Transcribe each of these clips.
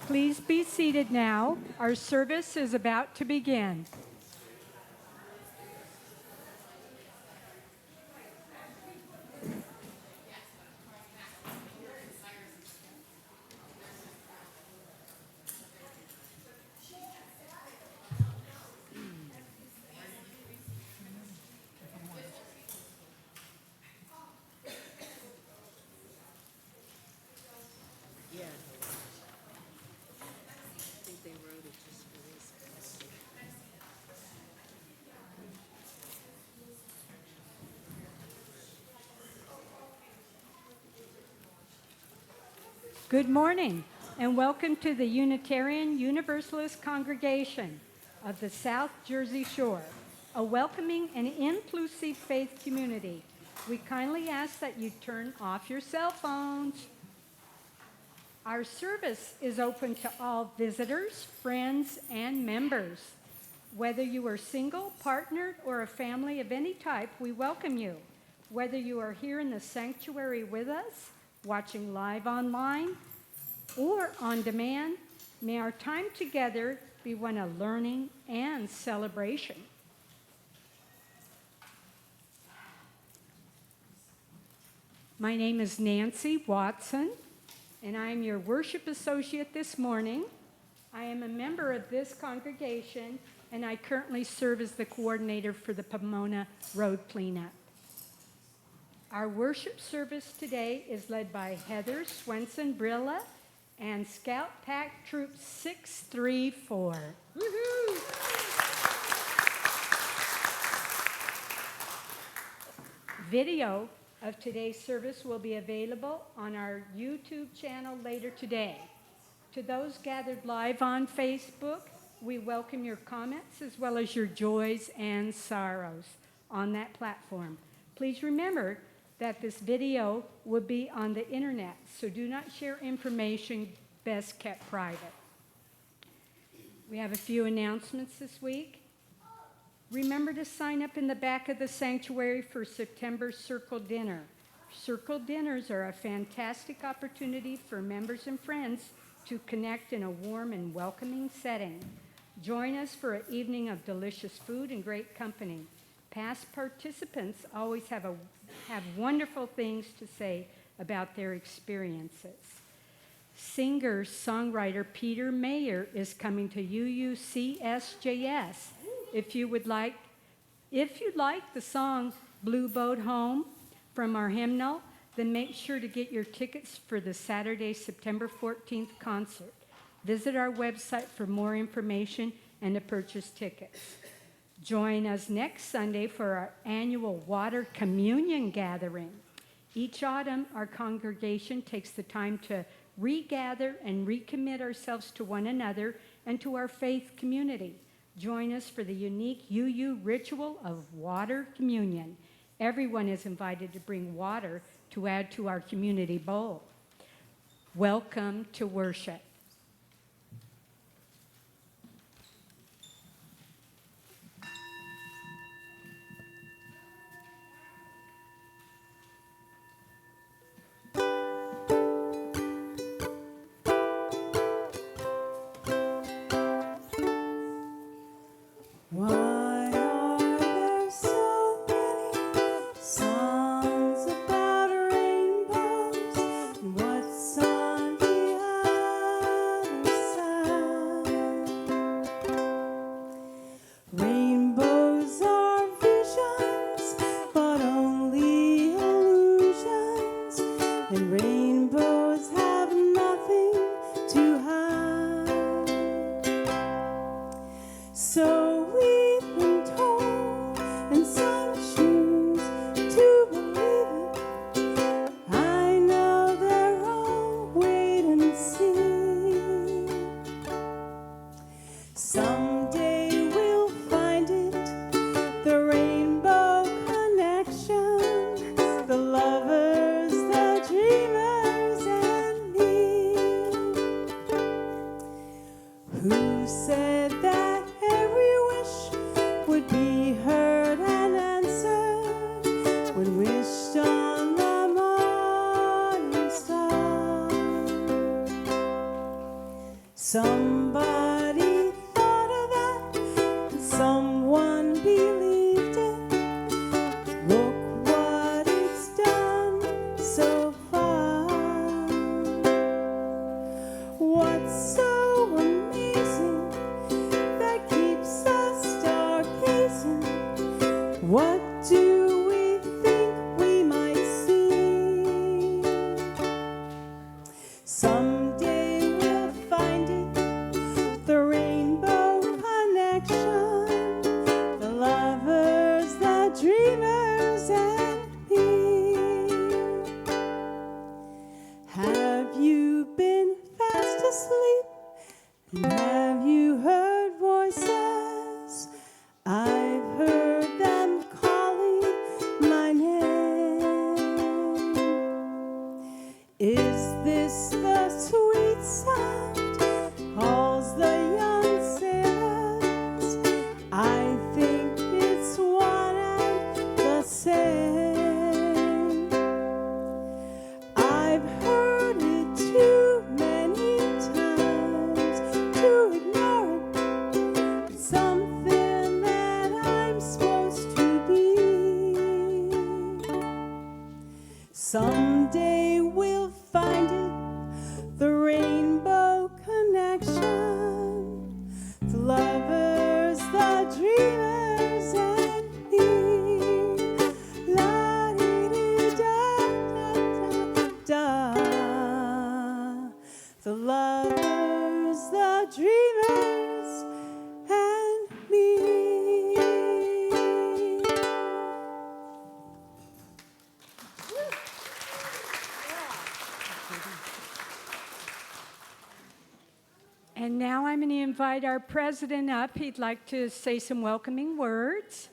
Please be seated now. Our service is about to begin. Good morning, and welcome to the Unitarian Universalist congregation of the South Jersey Shore, a welcoming and inclusive faith community. We kindly ask that you turn off your cell phones. Our service is open to all visitors, friends, and members. Whether you are single, partnered, or a family of any type, we welcome you. Whether you are here in the sanctuary with us, watching live online, or on demand, may our time together be one of learning and celebration. My name is Nancy Watson, and I am your worship associate this morning. I am a member of this congregation, and I currently serve as the coordinator for the Pomona Road Cleanup. Our worship service today is led by Heather Swenson, Brilla, and Scout Pack Troop 634. Woohoo! Video of today's service will be available on our YouTube channel later today. To those gathered live on Facebook, we welcome your comments as well as your joys and sorrows on that platform. Please remember that this video will be on the internet, so do not share information best kept private. We have a few announcements this week. Remember to sign up in the back of the sanctuary for September Circle Dinner. Circle Dinners are a fantastic opportunity for members and friends to connect in a warm and welcoming setting. Join us for an evening of delicious food and great company. Past participants always have wonderful things to say about their experiences. Singer-songwriter Peter Mayer is coming to UUCSJS. If you'd like the song Blue Boat Home from our hymnal, then make sure to get your tickets for the Saturday, September 14th concert. Visit our website for more information and to purchase tickets. Join us next Sunday for our annual Water Communion Gathering. Each autumn, our congregation takes the time to regather and recommit ourselves to one another and to our faith community. Join us for the unique UU ritual of water communion. Everyone is invited to bring water to add to our community bowl. Welcome to worship. Songs about rainbows and what's on the Somebody thought of that, and someone believed it. Look what it's done so far. What's so amazing that keeps us stargazing? What do we think we might see? Someday we'll find it, the rainbow connection, the lovers, the dreamers, and me. Have you been fast asleep? And have you heard voices? I've heard them calling my name. Is this the sweet sound? Calls the young sailors. I think it's one and the same. I've heard it too many times to ignore it. It's something that I'm supposed to be. Someday we'll find it, the rainbow connection, the lovers, the dreamers, and me. La-dee-dee-da-da-da-da. The lovers, the dreamers, and me. And now I'm going to invite our president up. He'd like to say some welcoming words.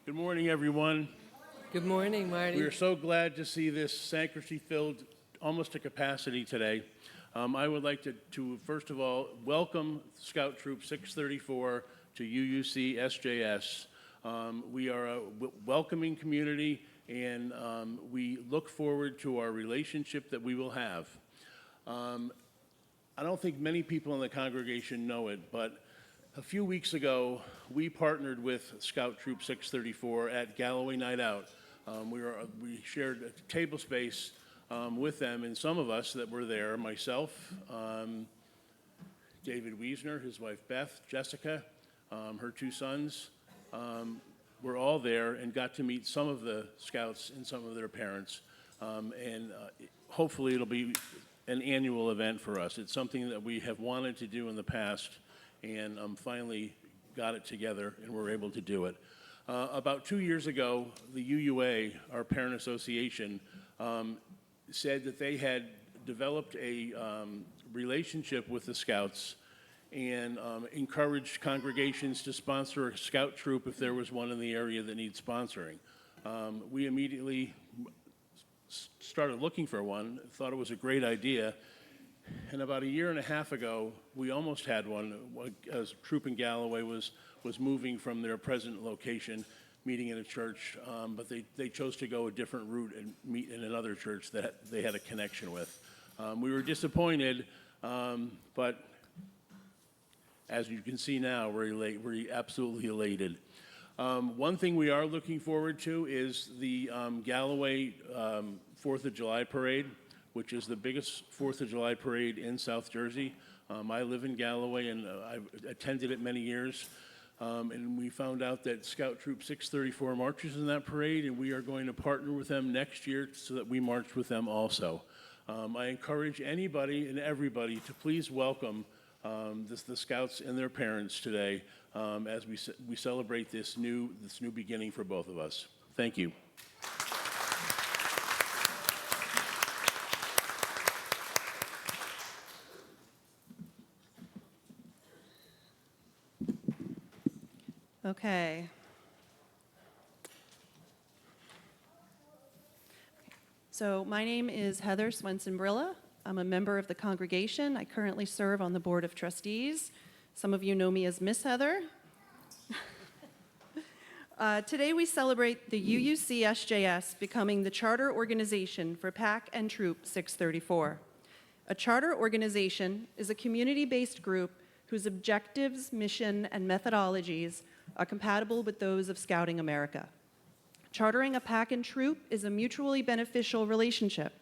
Good morning, everyone. Good morning, Marty. We are so glad to see this sanctuary filled almost to capacity today. I would like to first of all welcome Scout Troop 634 to UUC SJS. We are a welcoming community, and we look forward to our relationship that we will have. I don't think many people in the congregation know it, but a few weeks ago, we partnered with Scout Troop 634 at Galloway Night Out. We shared a table space with them, and some of us that were there, myself, David Wiesner, his wife Beth, Jessica, her two sons, were all there and got to meet some of the scouts and some of their parents. Hopefully it'll be an annual event for us. It's something that we have wanted to do in the past, and finally got it together and we're able to do it. About 2 years ago, the UUA, our parent association, said that they had developed a relationship with the Scouts and encouraged congregations to sponsor a Scout troop if there was one in the area that needs sponsoring. We immediately started looking for one, thought it was a great idea, and about 1.5 years ago, we almost had one. A troop in Galloway was moving from their present location, meeting in a church, but they chose to go a different route and meet in another church that they had a connection with. We were disappointed, but as you can see now, we're absolutely elated. One thing we are looking forward to is the Galloway 4th of July parade, which is the biggest 4th of July parade in South Jersey. I live in Galloway, and I've attended it many years. And we found out that Scout Troop 634 marches in that parade, and we are going to partner with them next year so that we march with them also. I encourage anybody and everybody to please welcome the Scouts and their parents today as we celebrate this new beginning for both of us. Thank you. Okay. So my name is Heather Swenson Brilla. I'm a member of the congregation. I currently serve on the Board of Trustees. Some of you know me as Miss Heather. Today we celebrate the UUC-SJS becoming the charter organization for Pack and Troop 634. A charter organization is a community-based group whose objectives, mission, and methodologies are compatible with those of Scouting America. Chartering a pack and troop is a mutually beneficial relationship.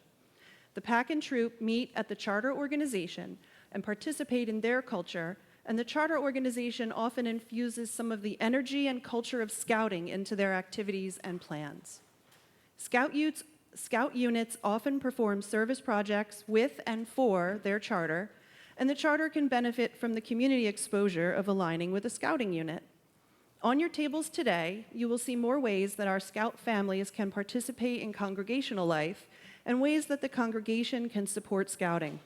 The pack and troop meet at the charter organization and participate in their culture, and the charter organization often infuses some of the energy and culture of scouting into their activities and plans. Scout units often perform service projects with and for their charter, and the charter can benefit from the community exposure of aligning with a scouting unit. On your tables today, you will see more ways that our Scout families can participate in congregational life and ways that the congregation can support Scouting.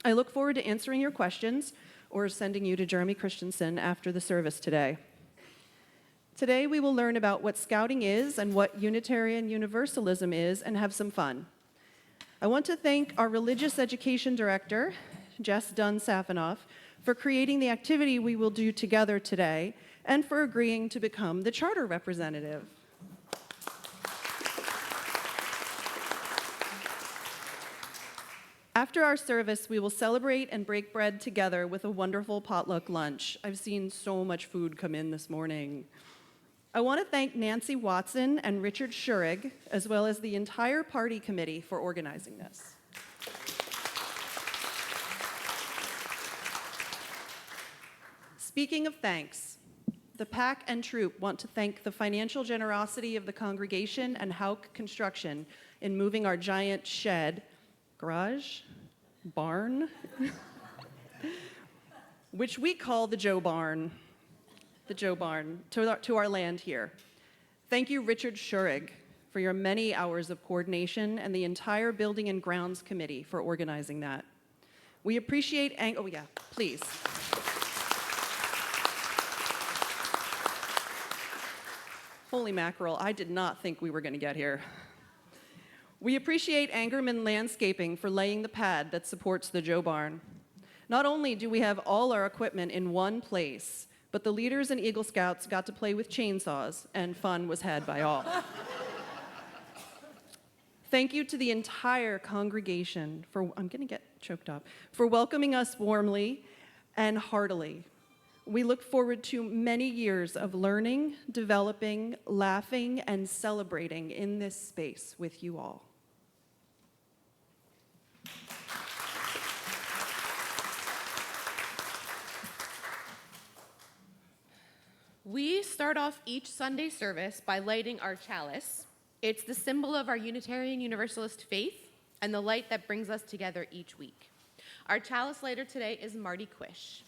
I look forward to answering your questions or sending you to Jeremy Christensen after the service today. Today, we will learn about what Scouting is and what Unitarian Universalism is and have some fun. I want to thank our religious education director, Jess Dunn-Safanoff, for creating the activity we will do together today and for agreeing to become the charter representative. After our service, we will celebrate and break bread together with a wonderful potluck lunch. I've seen so much food come in this morning. I want to thank Nancy Watson and Richard Schurig, as well as the entire party committee for organizing this. Speaking of thanks, the pack and troop want to thank the financial generosity of the congregation and Hauk Construction in moving our giant shed, garage, barn, which we call the Joe Barn, to our land here. Thank you, Richard Schurig, for your many hours of coordination and the entire Building and Grounds Committee for organizing that. We appreciate, oh yeah, please. Holy mackerel, I did not think we were going to get here. We appreciate Angerman Landscaping for laying the pad that supports the Joe Barn. Not only do we have all our equipment in one place, but the leaders and Eagle Scouts got to play with chainsaws, and fun was had by all. Thank you to the entire congregation for, I'm going to get choked up, for welcoming us warmly and heartily. We look forward to many years of learning, developing, laughing, and celebrating in this space with you all. We start off each Sunday service by lighting our chalice. It's the symbol of our Unitarian Universalist faith and the light that brings us together each week. Our chalice lighter today is Marty Quish.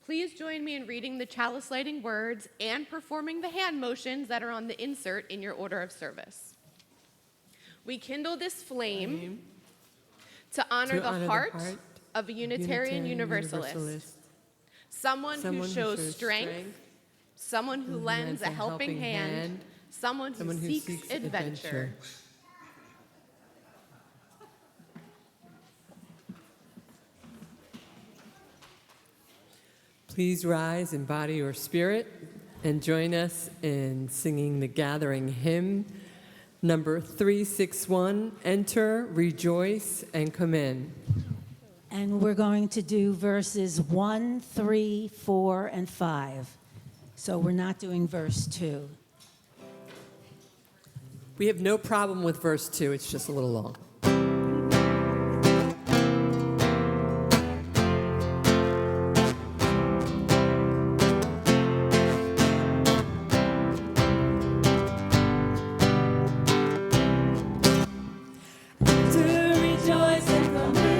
Please join me in reading the chalice lighting words and performing the hand motions that are on the insert in your order of service. We kindle this flame to honor the heart of a Unitarian Universalist, someone who shows strength, someone who lends a helping hand, someone who seeks adventure. Please rise in body or spirit and join us in singing the gathering hymn, number 361, Enter, Rejoice, and Come In. And we're going to do verses 1, 3, 4, and 5. So we're not doing verse 2. We have no problem with verse 2, it's just a little long. Rejoice and come in.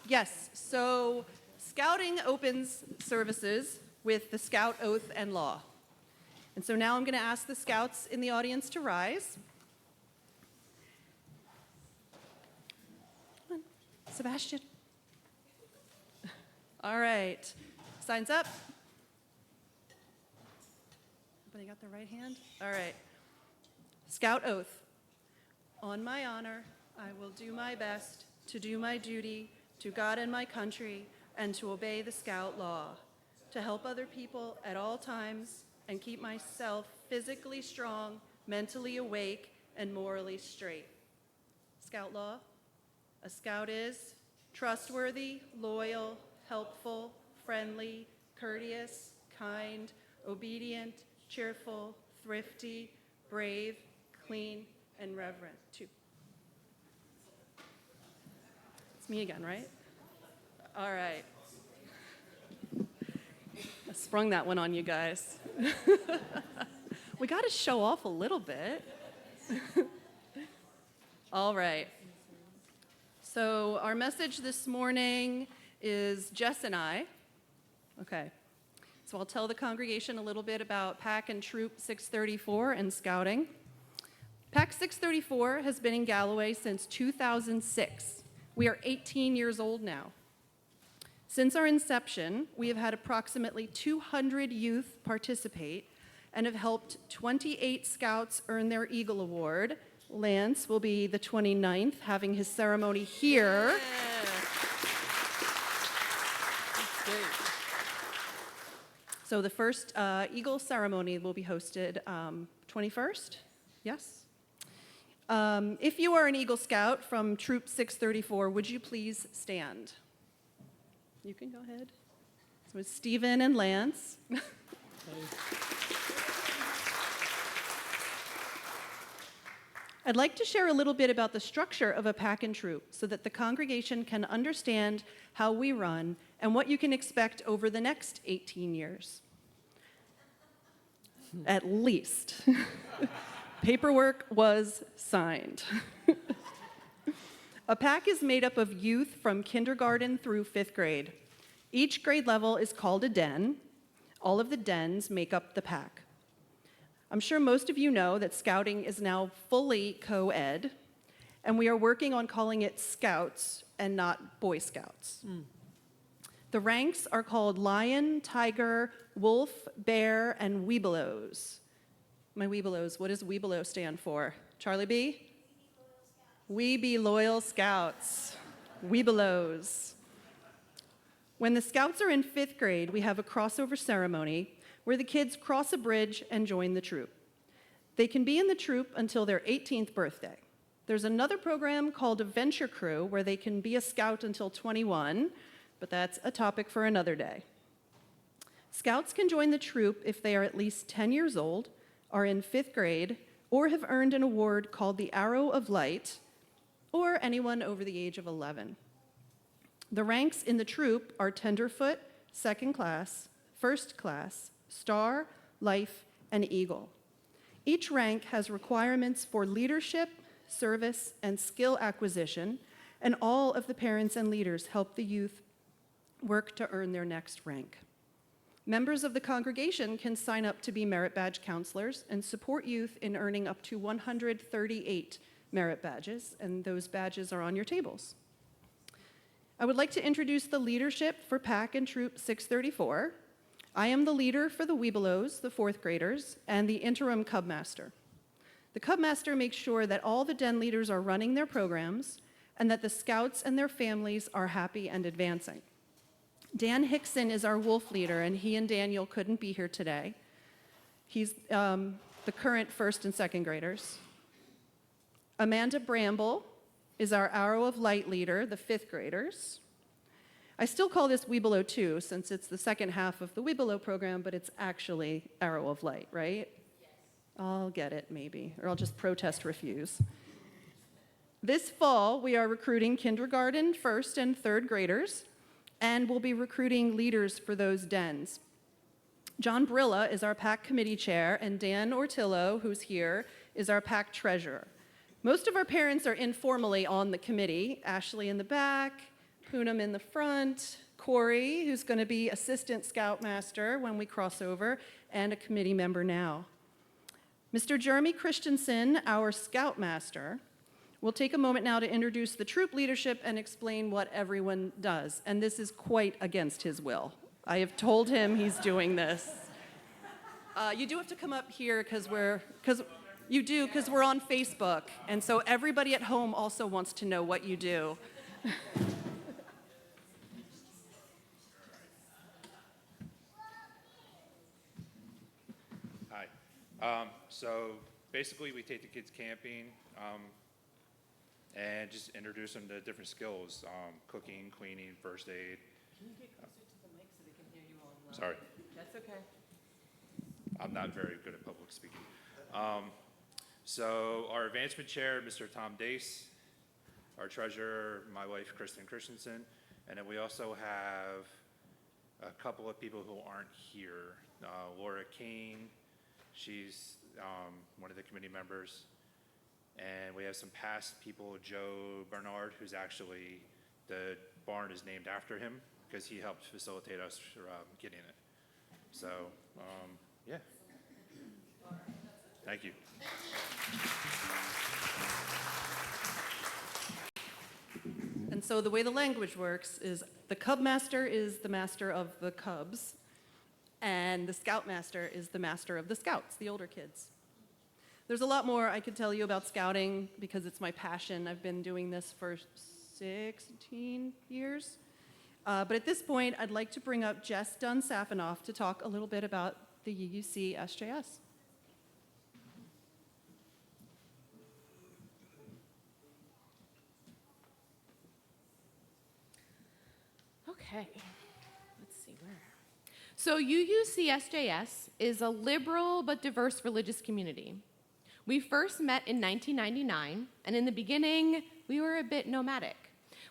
Yes, so Scouting opens services with the Scout Oath and Law. And so now I'm going to ask the Scouts in the audience to rise. Come on, Sebastian. All right, signs up. Everybody got their right hand? All right. Scout Oath. On my honor, I will do my best to do my duty to God and my country and to obey the Scout law, to help other people at all times and keep myself physically strong, mentally awake, and morally straight. Scout law. A Scout is trustworthy, loyal, helpful, friendly, courteous, kind, obedient, cheerful, thrifty, brave, clean, and reverent. 2. It's me again, right? All right. I sprung that one on you guys. We got to show off a little bit. All right. So our message this morning is Jess and I. Okay. So I'll tell the congregation a little bit about PAC and Troop 634 and Scouting. PAC 634 has been in Galloway since 2006. We are 18 years old now. Since our inception, we have had approximately 200 youth participate and have helped 28 Scouts earn their Eagle Award. Lance will be the 29th, having his ceremony here. That's great. So the first Eagle ceremony will be hosted 21st. Yes? If you are an Eagle Scout from Troop 634, would you please stand? You can go ahead. So it's Stephen and Lance. I'd like to share a little bit about the structure of a PAC and troop so that the congregation can understand how we run and what you can expect over the next 18 years. At least. Paperwork was signed. A PAC is made up of youth from kindergarten through 5th grade. Each grade level is called a den. All of the dens make up the PAC. I'm sure most of you know that Scouting is now fully co-ed, and we are working on calling it Scouts and not Boy Scouts. The ranks are called Lion, Tiger, Wolf, Bear, and Webelos. My Webelos, what does Webelo stand for? Charlie B? We be loyal Scouts. Webelos. When the Scouts are in 5th grade, we have a crossover ceremony where the kids cross a bridge and join the troop. They can be in the troop until their 18th birthday. There's another program called a Venture Crew where they can be a Scout until 21, but that's a topic for another day. Scouts can join the troop if they are at least 10 years old, are in 5th grade, or have earned an award called the Arrow of Light, or anyone over the age of 11. The ranks in the troop are Tenderfoot, 2nd class, 1st class, Star, Life, and Eagle. Each rank has requirements for leadership, service, and skill acquisition, and all of the parents and leaders help the youth work to earn their next rank. Members of the congregation can sign up to be merit badge counselors and support youth in earning up to 138 merit badges, and those badges are on your tables. I would like to introduce the leadership for PAC and Troop 634. I am the leader for the Webelos, the 4th graders, and the interim Cubmaster. The Cubmaster makes sure that all the den leaders are running their programs and that the Scouts and their families are happy and advancing. Dan Hickson is our wolf leader, and he and Daniel couldn't be here today. He's the current 1st and 2nd graders. Amanda Bramble is our Arrow of Light leader, the 5th graders. I still call this Webelo 2 since it's the second half of the Webelo program, but it's actually Arrow of Light, right? Yes. I'll get it, maybe, or I'll just protest refuse. This fall, we are recruiting kindergarten, 1st, and 3rd graders, and we'll be recruiting leaders for those dens. John Brilla is our PAC committee chair, and Dan Ortillo, who's here, is our PAC treasurer. Most of our parents are informally on the committee. Ashley in the back, Poonam in the front, Corey, who's going to be Assistant Scoutmaster when we cross over, and a committee member now. Mr. Jeremy Christensen, our Scoutmaster, will take a moment now to introduce the troop leadership and explain what everyone does. And this is quite against his will. I have told him he's doing this. You do have to come up here because we're on Facebook. And so everybody at home also wants to know what you do. Hi. So basically, we take the kids camping and just introduce them to different skills, cooking, cleaning, first aid. Can you get closer to the mic so they can hear you online? Sorry, That's okay. I'm not very good at public speaking. So our advancement chair, Mr. Tom Dace, our treasurer, my wife, Kristen Christensen, and then we also have a couple of people who aren't here. Laura Kane, she's one of the committee members. And we have some past people, Joe Bernard, who's actually, the barn is named after him because he helped facilitate us getting it. So, yeah. Thank you. And so the way the language works is the Cub Master is the master of the Cubs, and the Scoutmaster is the master of the Scouts, the older kids. There's a lot more I could tell you about scouting because it's my passion. I've been doing this for 16 years. But at this point, I'd like to bring up Jess Dunn-Safanoff to talk a little bit about the UUC SJS. Okay, let's see where. So UUC SJS is a liberal but diverse religious community. We first met in 1999, and in the beginning, we were a bit nomadic.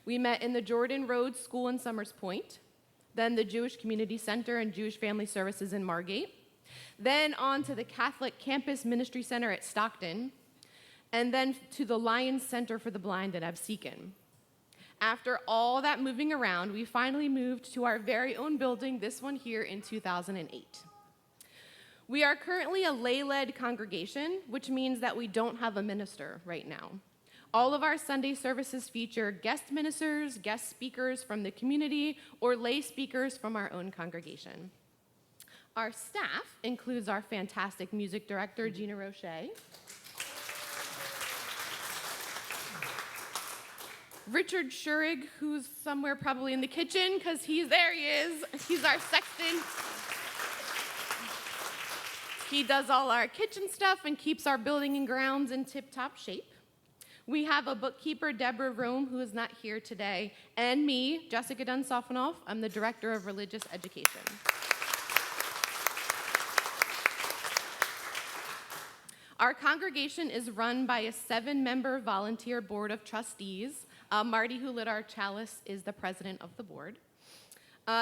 We met in the Jordan Road School in Summers Point, then the Jewish Community Center and Jewish Family Services in Margate, then on to the Catholic Campus Ministry Center at Stockton, and then to the Lions Center for the Blind at Absecon. After all that moving around, we finally moved to our very own building, this one here, in 2008. We are currently a lay-led congregation, which means that we don't have a minister right now. All of our Sunday services feature guest ministers, guest speakers from the community, or lay speakers from our own congregation. Our staff includes our fantastic music director, Gina Roche, Richard Schurig, who's somewhere probably in the kitchen, because there he is. He's our sexton. He does all our kitchen stuff and keeps our building and grounds in tip-top shape. We have a bookkeeper, Deborah Rome, who is not here today, and me, Jessica Dunn-Safanoff. I'm the Director of Religious Education. Our congregation is run by a 7-member volunteer board of trustees. Marty, who lit our chalice, is the president of the board.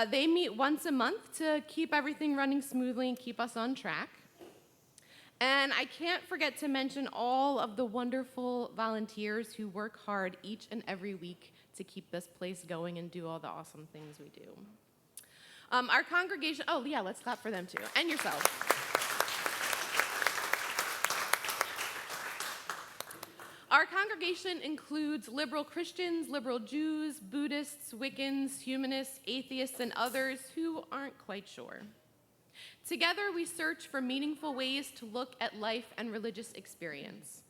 They meet once a month to keep everything running smoothly and keep us on track. And I can't forget to mention all of the wonderful volunteers who work hard each and every week to keep this place going and do all the awesome things we do. Our congregation, oh yeah, let's clap for them too, and yourselves. Our congregation includes liberal Christians, liberal Jews, Buddhists, Wiccans, humanists, atheists, and others who aren't quite sure. Together, we search for meaningful ways to look at life and religious experience.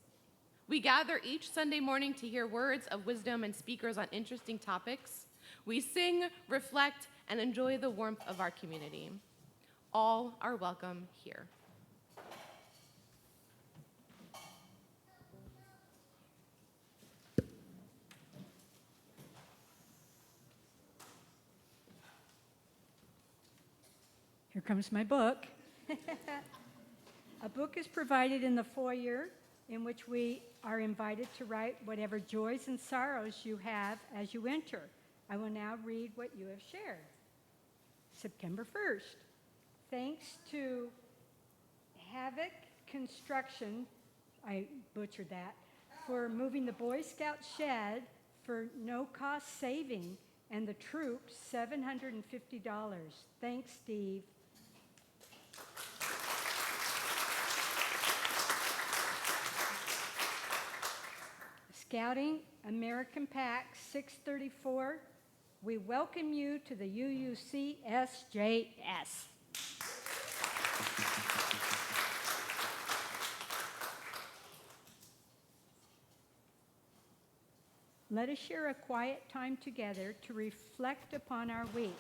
We gather each Sunday morning to hear words of wisdom and speakers on interesting topics. We sing, reflect, and enjoy the warmth of our community. All are welcome here. Here comes my book. A book is provided in the foyer in which we are invited to write whatever joys and sorrows you have as you enter. I will now read what you have shared. September 1st. Thanks to Havoc Construction, I butchered that, for moving the Boy Scout shed for no cost saving and the troop $750. Thanks, Steve. Scouting American Pack 634, we welcome you to the UUC SJS. Let us share a quiet time together to reflect upon our week.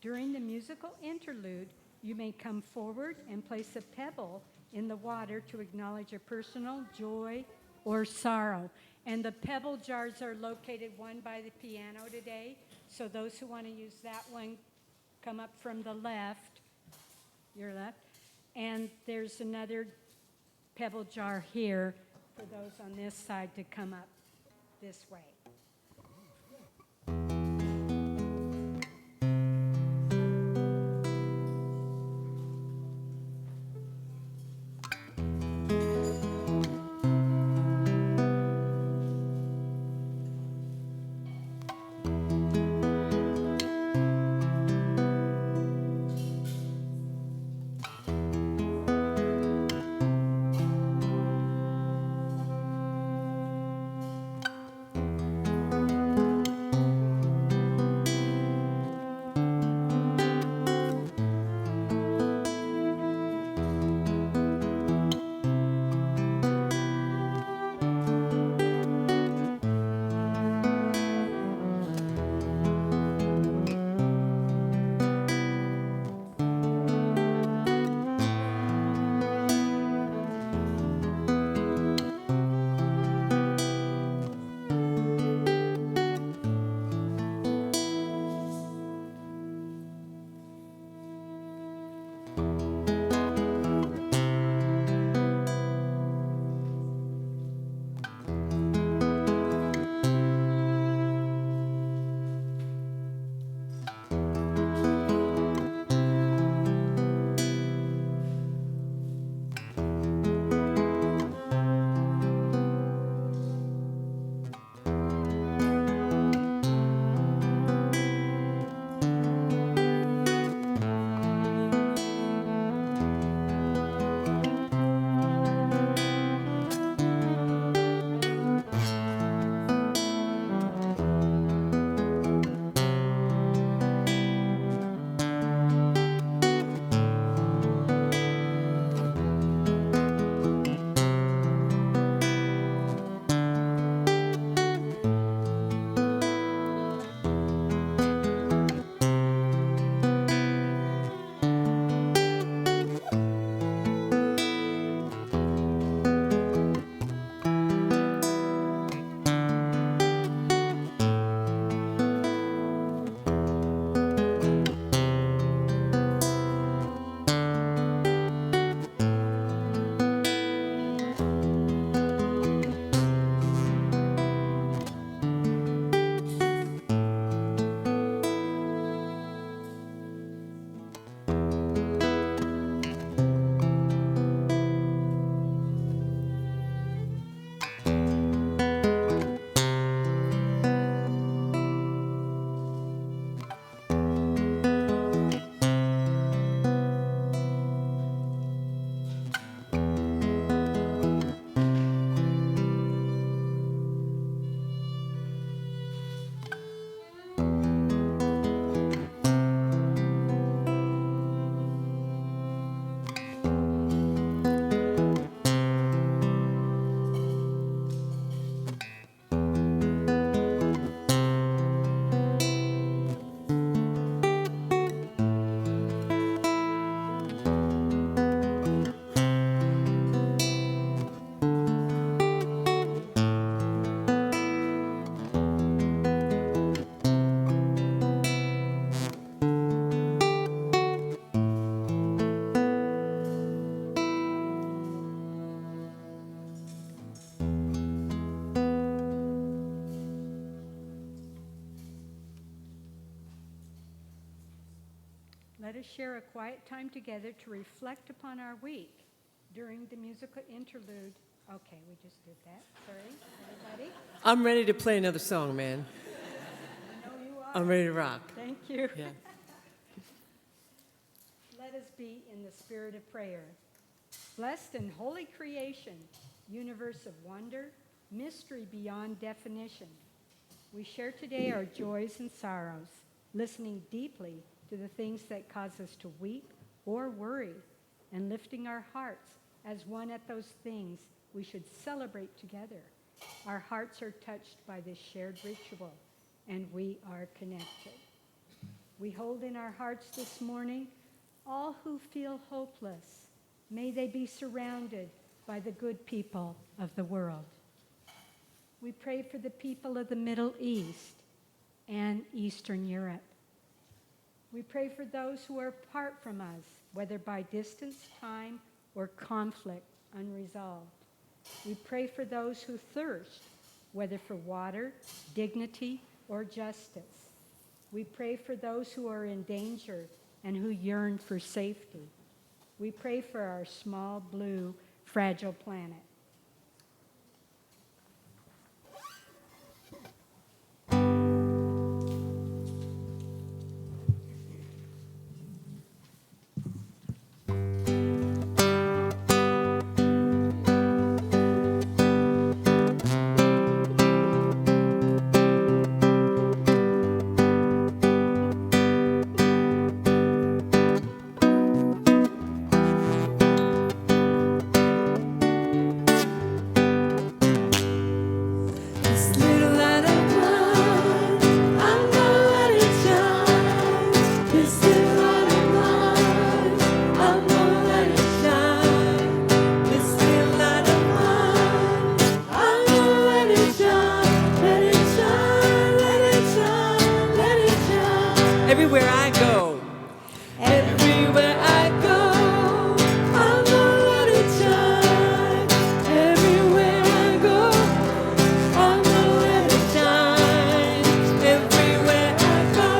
During the musical interlude, you may come forward and place a pebble in the water to acknowledge a personal joy or sorrow. And the pebble jars are located one by the piano today. So those who want to use that one, come up from the left, your left. And there's another pebble jar here for those on this side to come up this way. Let us share a quiet time together to reflect upon our week during the musical interlude. Okay, we just did that. Sorry, everybody. I'm ready to play another song, man. I know you I'm ready to rock. Thank you. Yeah. Let us be in the spirit of prayer. Blessed and holy creation, universe of wonder, mystery beyond definition. We share today our joys and sorrows, listening deeply to the things that cause us to weep or worry, and lifting our hearts as one at those things we should celebrate together. Our hearts are touched by this shared ritual, and we are connected. We hold in our hearts this morning all who feel hopeless. May they be surrounded by the good people of the world. We pray for the people of the Middle East and Eastern Europe. We pray for those who are apart from us, whether by distance, time, or conflict unresolved. We pray for those who thirst, whether for water, dignity, or justice. We pray for those who are in danger and who yearn for safety. We pray for our small, blue, fragile planet. This little light of mine, I'm gonna let it shine. This little light of mine, I'm gonna let it shine. This little light of mine, I'm gonna let it shine. Let it shine, let it shine, let it shine. Everywhere I go. Everywhere I go, I'm gonna let it shine. Everywhere I go, I'm gonna let it shine. Everywhere I go,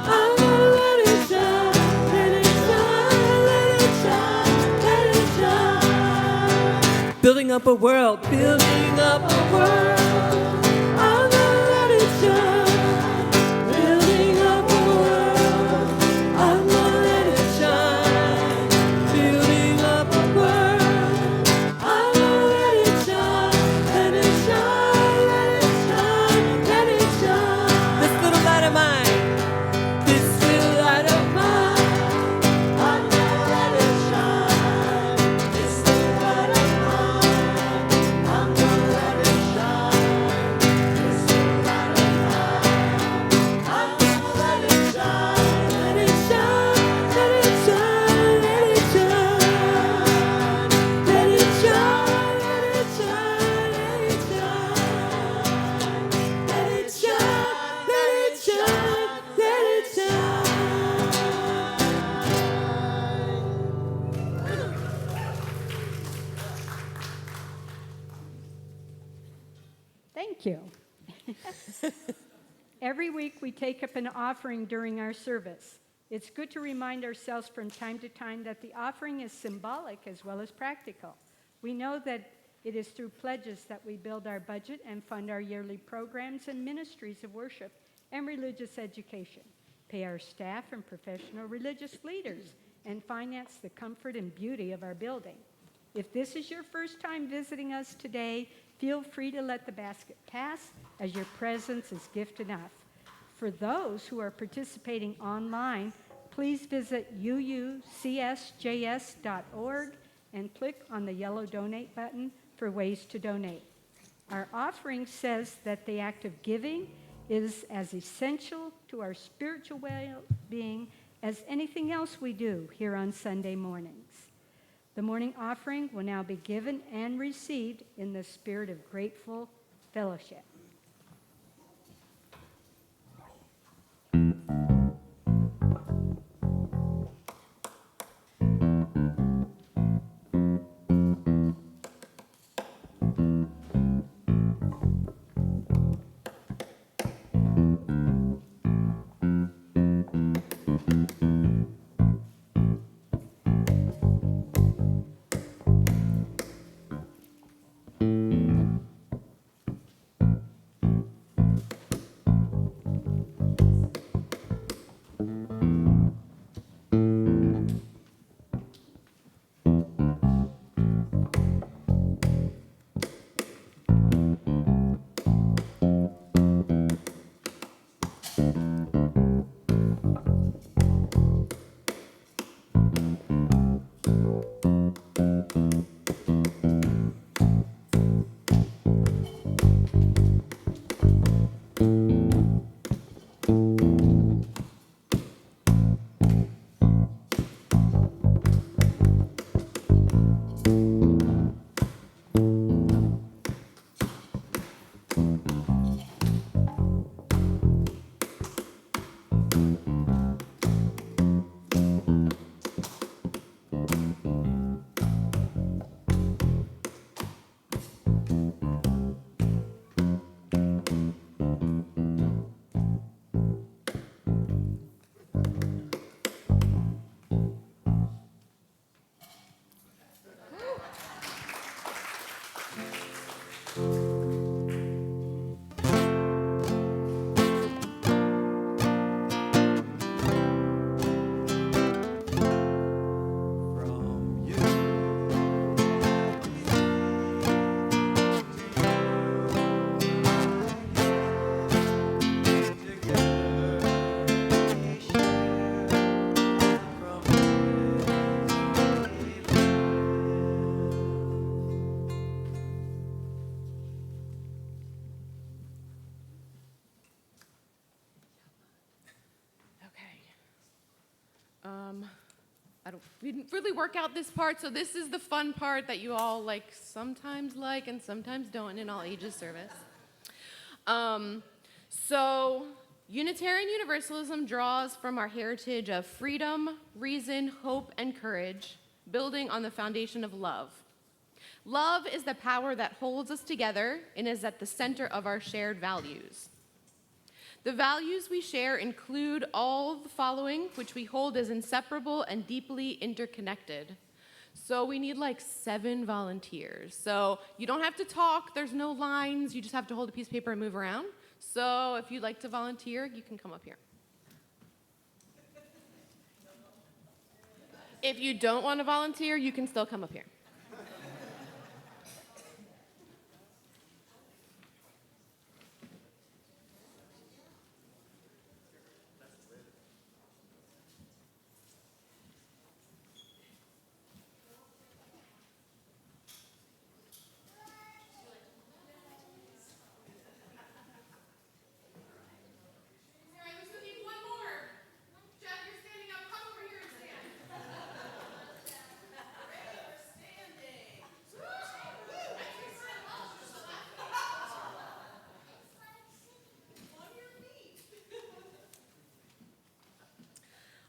I'm gonna let it shine. Let it shine, let it shine, let it shine. Building up a world, building up a world. I'm gonna let it shine. Building up a world. I'm gonna let it shine. Building up a world. I'm gonna let it shine. Let it shine, let it shine, let it shine. This little light of mine. This little light of mine. I'm gonna let it shine. This little light of mine. I'm gonna let it shine. This little light of mine. I'm gonna let it shine. Let it shine, let it shine, let it shine. Let it shine, let it shine, let it shine. Let it shine, let it shine, let it Thank you. Every week we take up an offering during our service. It's good to remind ourselves from time to time that the offering is symbolic as well as practical. We know that it is through pledges that we build our budget and fund our yearly programs and ministries of worship and religious education, pay our staff and professional religious leaders, and finance the comfort and beauty of our building. If this is your first time visiting us today, feel free to let the basket pass, as your presence is gift enough. For those who are participating online, please visit uucsjs.org and click on the yellow donate button for ways to donate. Our offering says that the act of giving is as essential to our spiritual well-being as anything else we do here on Sunday mornings. The morning offering will now be given and received in the spirit of grateful fellowship. We didn't really work out this part, so this is the fun part that you all sometimes like and sometimes don't in all ages service. So Unitarian Universalism draws from our heritage of freedom, reason, hope, and courage, building on the foundation of love. Love is the power that holds us together and is at the center of our shared values. The values we share include all the following, which we hold as inseparable and deeply interconnected. So we need 7 volunteers. So you don't have to talk, there's no lines, you just have to hold a piece of paper and move around. So if you'd like to volunteer, you can come up here. If you don't want to volunteer, you can still come up here.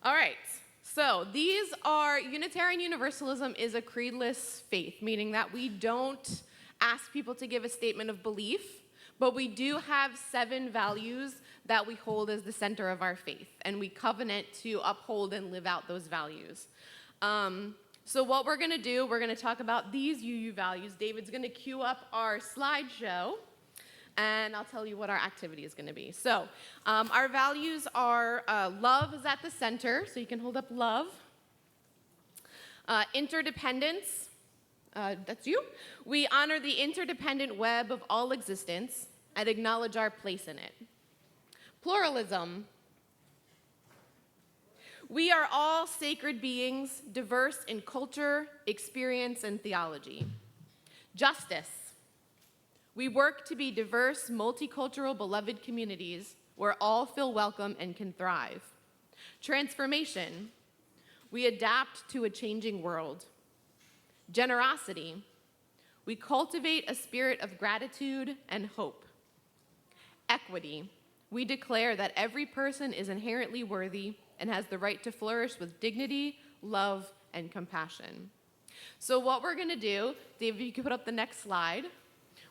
All right, so Unitarian Universalism is a creedless faith, meaning that we don't ask people to give a statement of belief, but we do have 7 values that we hold as the center of our faith, and we covenant to uphold and live out those values. So what we're gonna do, we're gonna talk about these UU values. David's gonna cue up our slideshow, and I'll tell you what our activity is going to be. So our values are love is at the center, so you can hold up love. Interdependence, that's you. We honor the interdependent web of all existence and acknowledge our place in it. Pluralism. We are all sacred beings, diverse in culture, experience, and theology. Justice. We work to be diverse, multicultural, beloved communities where all feel welcome and can thrive. Transformation. We adapt to a changing world. Generosity. We cultivate a spirit of gratitude and hope. Equity. We declare that every person is inherently worthy and has the right to flourish with dignity, love, and compassion. So what we're going to do, Dave, if you could put up the next slide.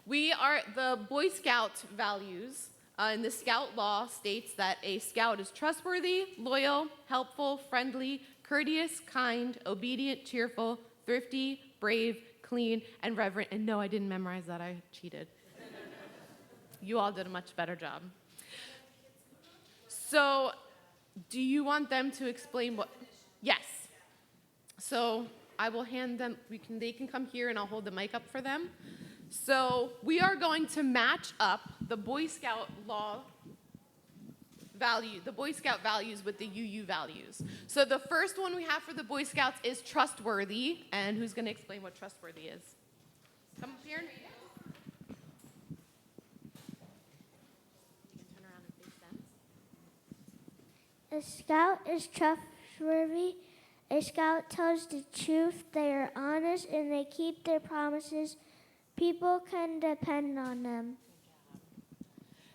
We are the Boy Scout values, and the Scout law states that a Scout is trustworthy, loyal, helpful, friendly, courteous, kind, obedient, cheerful, thrifty, brave, clean, and reverent. And no, I didn't memorize that, I cheated. You all did a much better job. So, do you want them to explain what? Yes. So, I will hand them, they can come here and I'll hold the mic up for them. So we are going to match up the Boy Scout law the Boy Scout values with the UU values. So the first one we have for the Boy Scouts is trustworthy. And who's going to explain what trustworthy is? Come up here. You can turn around and face them. A scout is trustworthy. A scout tells the truth. They are honest and they keep their promises. People can depend on them.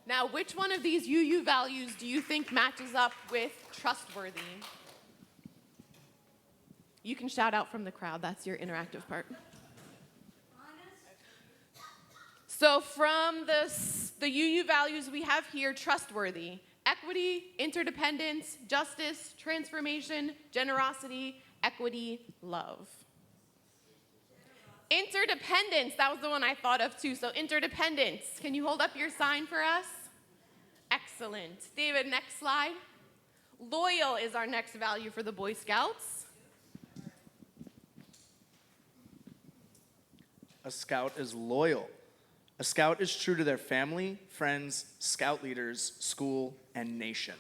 Now, which one of these UU values do you think matches up with trustworthy? You can shout out from the crowd. That's your interactive part. So from the UU values we have here, trustworthy, equity, interdependence, justice, transformation, generosity, equity, love. Interdependence, that was the one I thought of too. So interdependence, can you hold up your sign for us? Excellent. David, next slide. Loyal is our next value for the Boy Scouts. A scout is loyal. A scout is true to their family, friends, scout leaders, school, and nation.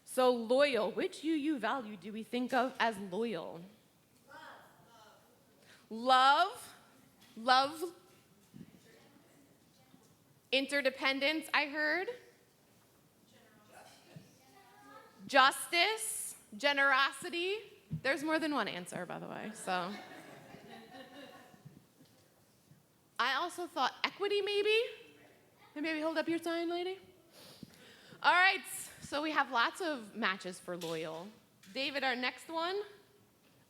So loyal, which UU value do we think of as loyal? Love. Love. Interdependence, I heard. Justice. Generosity. There's more than one answer, by the way, so. I also thought equity, maybe? And maybe hold up your sign, lady. All right, so we have lots of matches for loyal. David, our next one.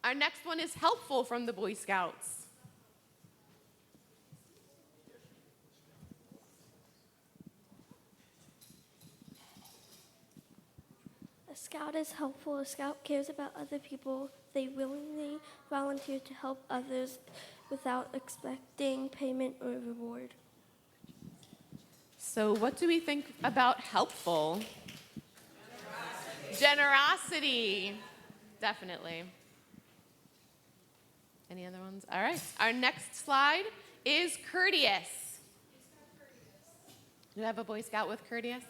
Our next one is helpful from the Boy Scouts. A scout is helpful. A scout cares about other people. They willingly volunteer to help others without expecting payment or reward. So what do we think about helpful? Generosity. Definitely. Any other ones? All right. Our next slide is courteous. Do you have a Boy Scout with courteous?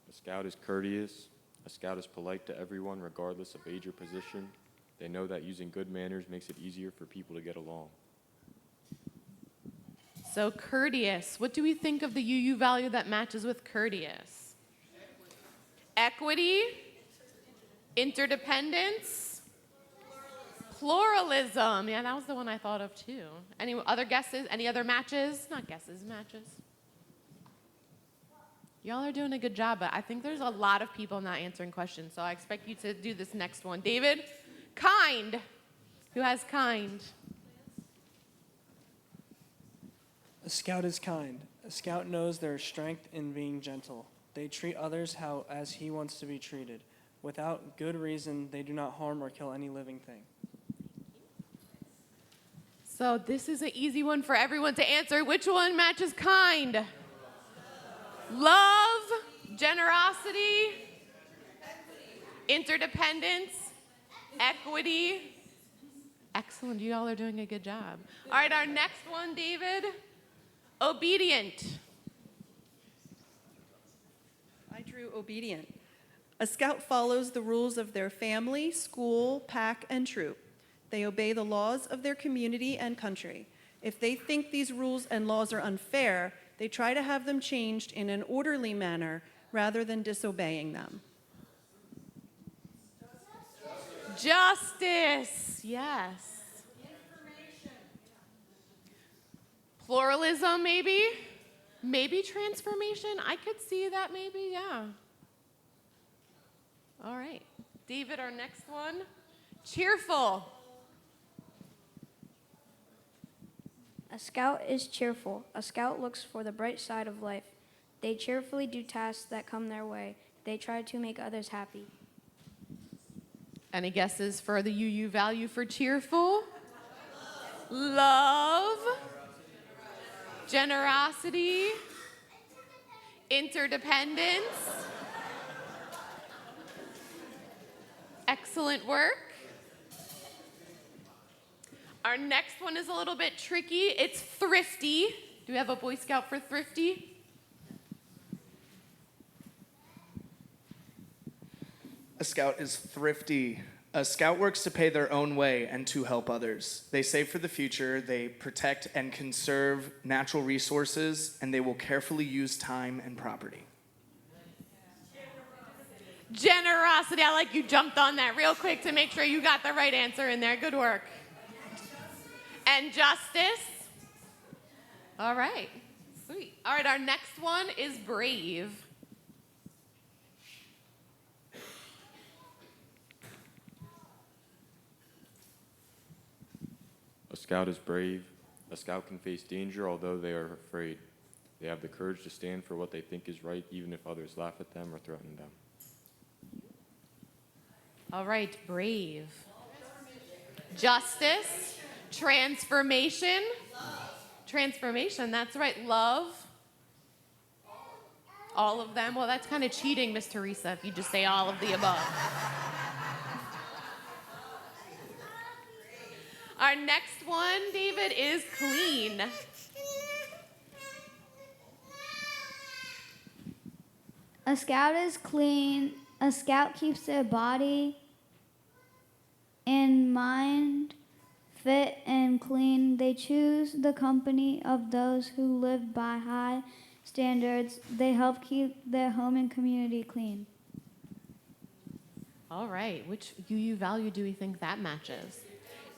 A scout is courteous. A scout is polite to everyone regardless of age or position. They know that using good manners makes it easier for people to get along. So courteous. What do we think of the UU value that matches with courteous? Equity. Interdependence. Pluralism. Yeah, that was the one I thought of too. Any other guesses? Any other matches? Not guesses, matches. Y'all are doing a good job, but I think there's a lot of people not answering questions, so I expect you to do this next one. David, kind. Who has kind? A scout is kind. A scout knows their strength in being gentle. They treat others as he wants to be treated. Without good reason, they do not harm or kill any living thing. So this is an easy one for everyone to answer. Which one matches kind? Love, generosity, interdependence, equity. Excellent. You all are doing a good job. All right, our next one, David. Obedient. I drew obedient. A scout follows the rules of their family, school, pack, and troop. They obey the laws of their community and country. If they think these rules and laws are unfair, they try to have them changed in an orderly manner rather than disobeying them. Justice. Yes. Pluralism, maybe? Maybe transformation? I could see that maybe, yeah. All right. David, our next one. Cheerful. A scout is cheerful. A scout looks for the bright side of life. They cheerfully do tasks that come their way. They try to make others happy. Any guesses for the UU value for cheerful? Love. Generosity. Interdependence. Excellent work. Our next one is a little bit tricky. It's thrifty. Do we have a Boy Scout for thrifty? A scout is thrifty. A scout works to pay their own way and to help others. They save for the future, they protect and conserve natural resources, and they will carefully use time and property. Generosity. I like you jumped on that real quick to make sure you got the right answer in there. Good work. And justice. All right. Sweet. All right, our next one is brave. A scout is brave. A scout can face danger although they are afraid. They have the courage to stand for what they think is right, even if others laugh at them or threaten them. All right, brave. Justice. Transformation. Transformation, that's right. Love. All of them. Well, that's kind of cheating, Miss Teresa, if you just say all of the above. Our next one, David, is clean. A scout is clean. A scout keeps their body and mind fit and clean. They choose the company of those who live by high standards. They help keep their home and community clean. All right, which UU value do we think that matches?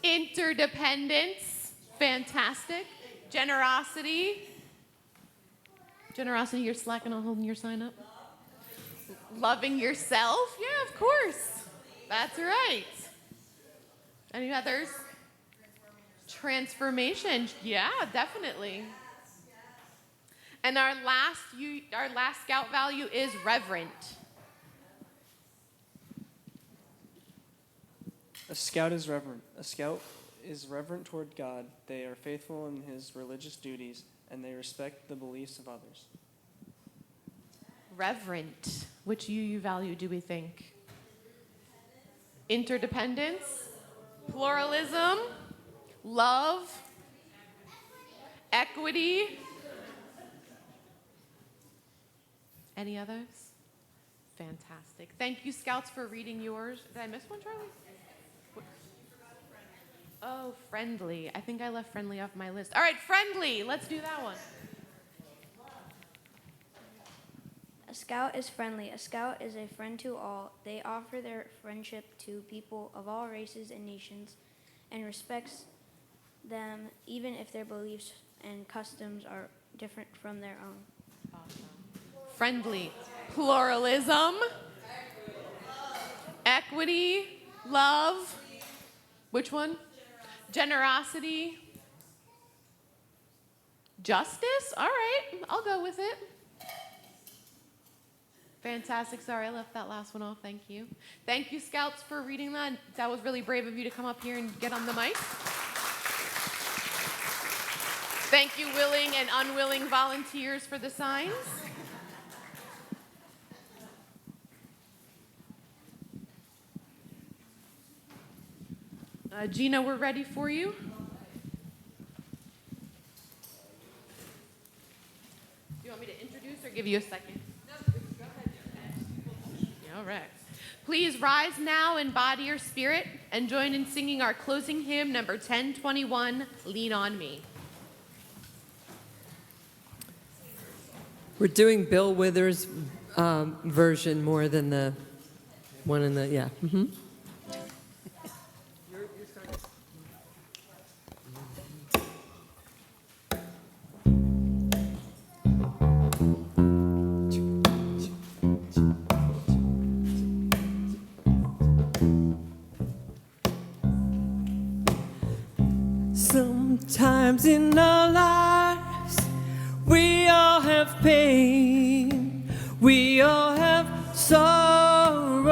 Interdependence, fantastic. Generosity. Generosity, you're slacking on holding your sign up. Loving yourself, yeah, of course. That's right. Any others? Transformation, yeah, definitely. And our last scout value is reverent. A scout is reverent. A scout is reverent toward God. They are faithful in his religious duties, and they respect the beliefs of others. Reverent. Which UU value do we think? Interdependence, pluralism, love, equity. Any others? Fantastic. Thank you, Scouts, for reading yours. Did I miss one, Charlie? Oh, friendly. I think I left friendly off my list. All right, friendly. Let's do that one. A scout is friendly. A scout is a friend to all. They offer their friendship to people of all races and nations and respects them even if their beliefs and customs are different from their own. Awesome. Friendly. Pluralism. Equity. Love. Which one? Generosity. Justice? All right, I'll go with it. Fantastic. Sorry, I left that last one off. Thank you. Thank you, Scouts, for reading that. That was really brave of you to come up here and get on the mic. Thank you, willing and unwilling volunteers, for the signs. Gina, we're ready for you. Do you want me to introduce or give you a second? No, go ahead. All right. Please rise now in body or spirit and join in singing our closing hymn, number 1021, Lean on Me. We're doing Bill Withers' version more than the one in the, yeah. Mm-hmm. Sometimes in our lives, we all have pain, we all have sorrow,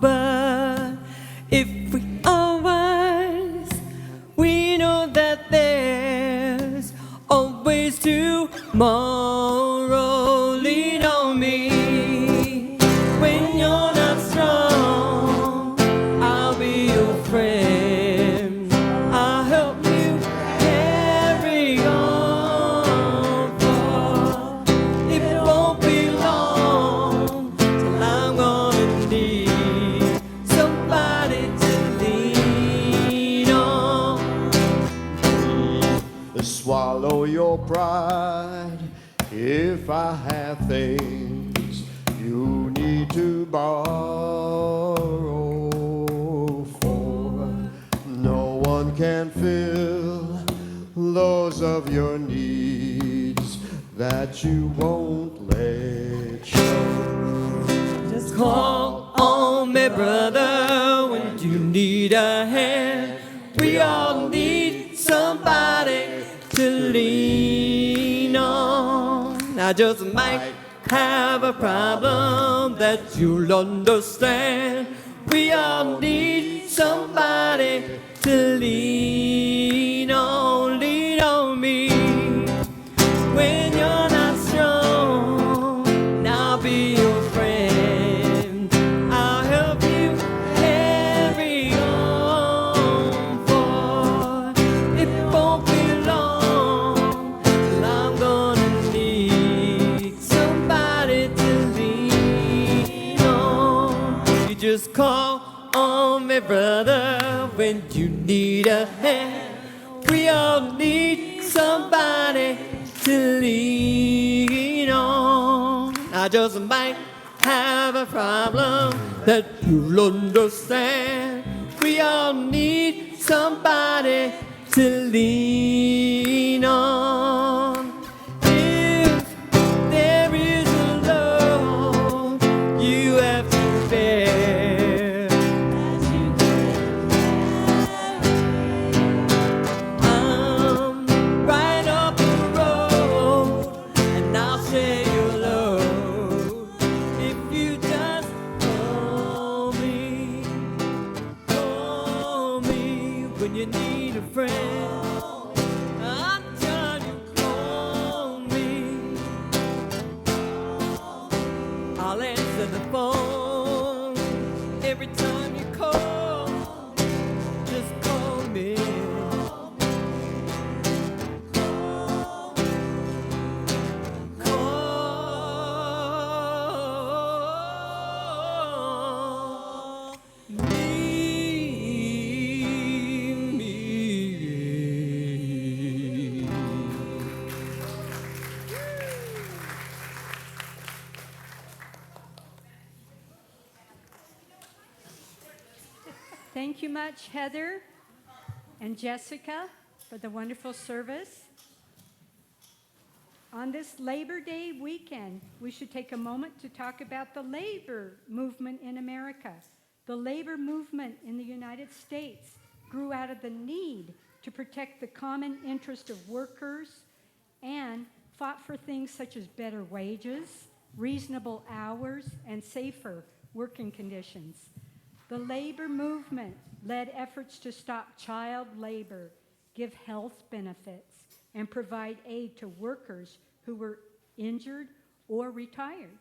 but if we are wise, we know that there's always tomorrow. Lean on me when you're not strong, I'll be your friend. have things you need to borrow for. No one can fill those of your needs that you won't let show. Just call on me, brother, when you need a hand. We all need somebody to lean on. I just might have a problem that you'll understand. We all need somebody to lean on me. When you're not strong, and I'll be your friend. I'll help you carry on, for it won't be long till I'm gonna need somebody to lean on. You just call on me, brother, when you need a hand. We all need somebody to lean on. I just might have a problem that you'll understand. We all need somebody to lean on. If there is a load you have to bear, I'm right up the road, and I'll share your load. If you just call me when you need a friend. I'm telling you, call me. I'll answer the phone every time you call. Just call me. Call me. Thank you much, Heather and Jessica, for the wonderful service. On this Labor Day weekend, we should take a moment to talk about the labor movement in America. The labor movement in the United States grew out of the need to protect the common interest of workers and fought for things such as better wages, reasonable hours, and safer working conditions. The labor movement led efforts to stop child labor, give health benefits, and provide aid to workers who were injured or retired.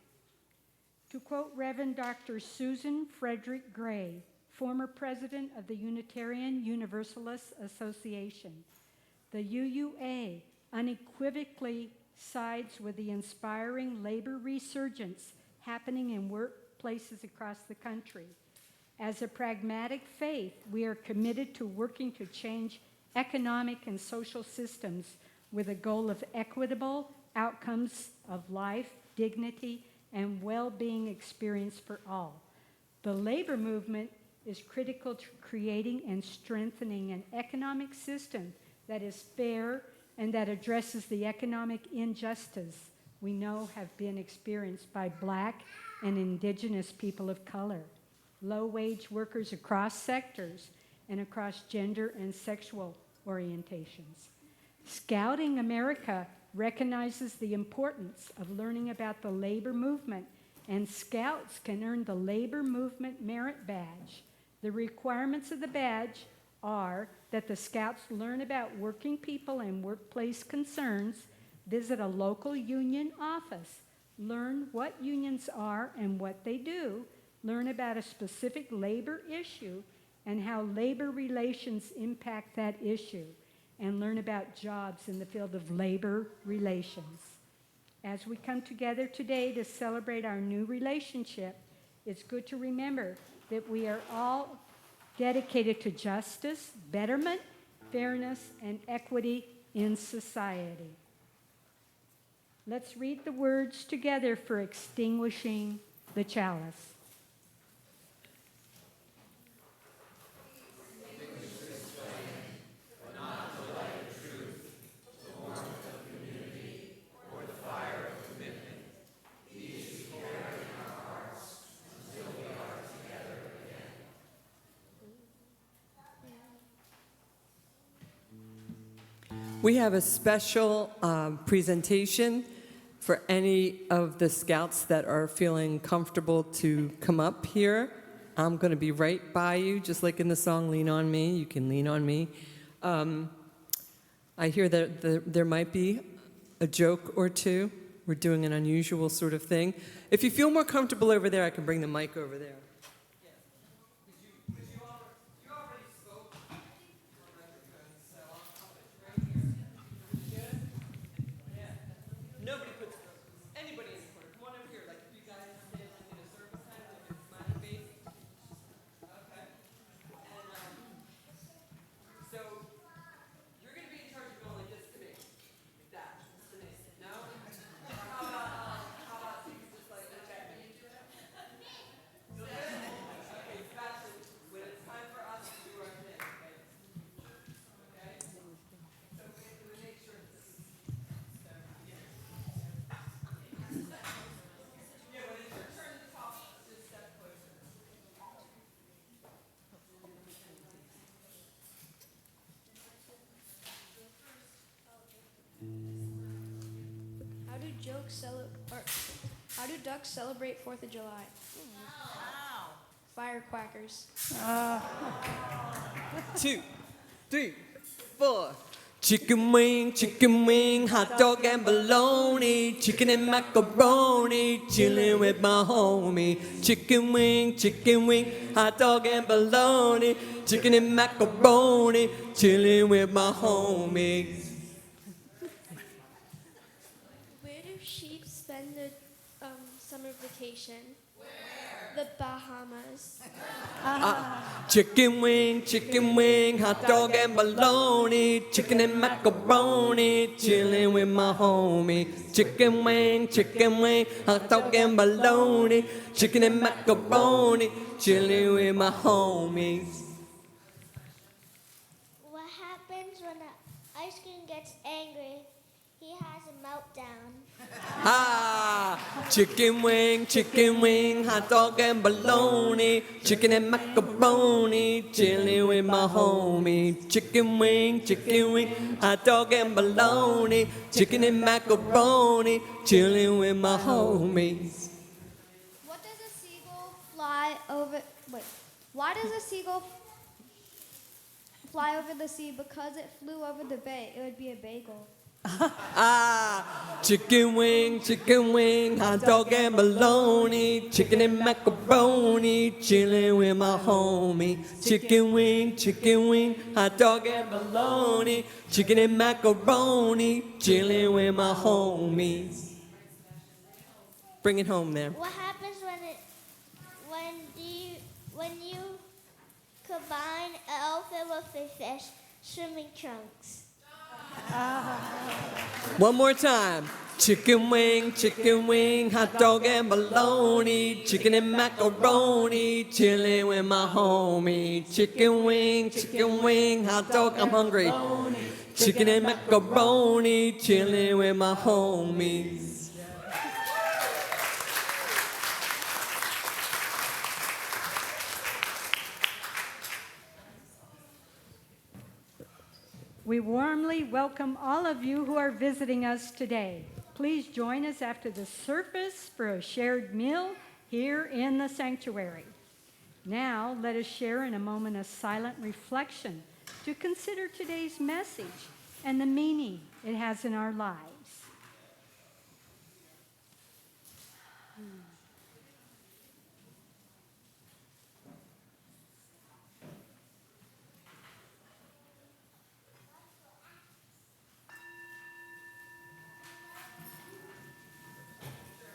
To quote Reverend Dr. Susan Frederick Gray, former president of the Unitarian Universalist Association, the UUA unequivocally sides with the inspiring labor resurgence happening in workplaces across the country. As a pragmatic faith, we are committed to working to change economic and social systems with a goal of equitable outcomes of life, dignity, and well-being experience for all. The labor movement is critical to creating and strengthening an economic system that is fair and that addresses the economic injustice we know have been experienced by Black and Indigenous people of color, low-wage workers across sectors, and across gender and sexual orientations. Scouting America recognizes the importance of learning about the labor movement, and Scouts can earn the Labor Movement Merit Badge. The requirements of the badge are that the Scouts learn about working people and workplace concerns, visit a local union office, learn what unions are and what they do, learn about a specific labor issue and how labor relations impact that issue, and learn about jobs in the field of labor relations. As we come together today to celebrate our new relationship, it's good to remember that we are all dedicated to justice, betterment, fairness, and equity in society. Let's read the words together for extinguishing the chalice. We have a special presentation for any of the scouts that are feeling comfortable to come up here. I'm going to be right by you, just like in the song Lean On Me. You can lean on me. I hear that there might be a joke or two. We're doing an unusual sort of thing. If you feel more comfortable over there, I can bring the mic over there. How do ducks celebrate 4th of July? Firecrackers. 2, 3, 4. Chicken wing, hot dog and bologna, chicken and macaroni, chilling with my homie. Chicken wing, hot dog and bologna, chicken and macaroni, chilling with my homie. Where do sheep spend their summer vacation? The Bahamas. Chicken wing, hot dog and bologna, chicken and macaroni, chilling with my homie. Chicken wing, hot dog and bologna, chicken and macaroni, chilling with my homies. What happens when the ice cream gets angry? He has a meltdown. Chicken wing, hot dog and bologna, chicken and macaroni, chilling with my homie. Chicken wing, hot dog and bologna, chicken and macaroni, chilling with my homies. What does a seagull fly over? Wait, why does a seagull fly over the sea? Because it flew over the bay. It would be a bagel. Chicken wing, hot dog and bologna, chicken and macaroni, chilling with my homie. Chicken wing, hot dog and bologna, chicken and macaroni, chilling with my homies. Bring it home there. What happens when you combine an elephant with a fish? Swimming trunks. One more time. Chicken wing, hot dog and bologna, chicken and macaroni, chilling with my homie. Chicken wing, hot dog, I'm hungry. Chicken and macaroni, chilling with my homies. We warmly welcome all of you who are visiting us today. Please join us after the service for a shared meal here in the sanctuary. Now, let us share in a moment of silent reflection to consider today's message and the meaning it has in our lives.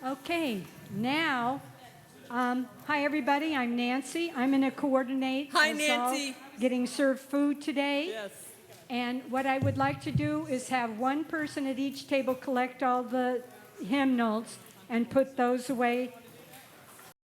Okay, now, hi everybody, I'm Nancy. I'm going to coordinate Hi, us Nancy. all getting served food today. Yes. And what I would like to do is have one person at each table collect all the hymnals and put those away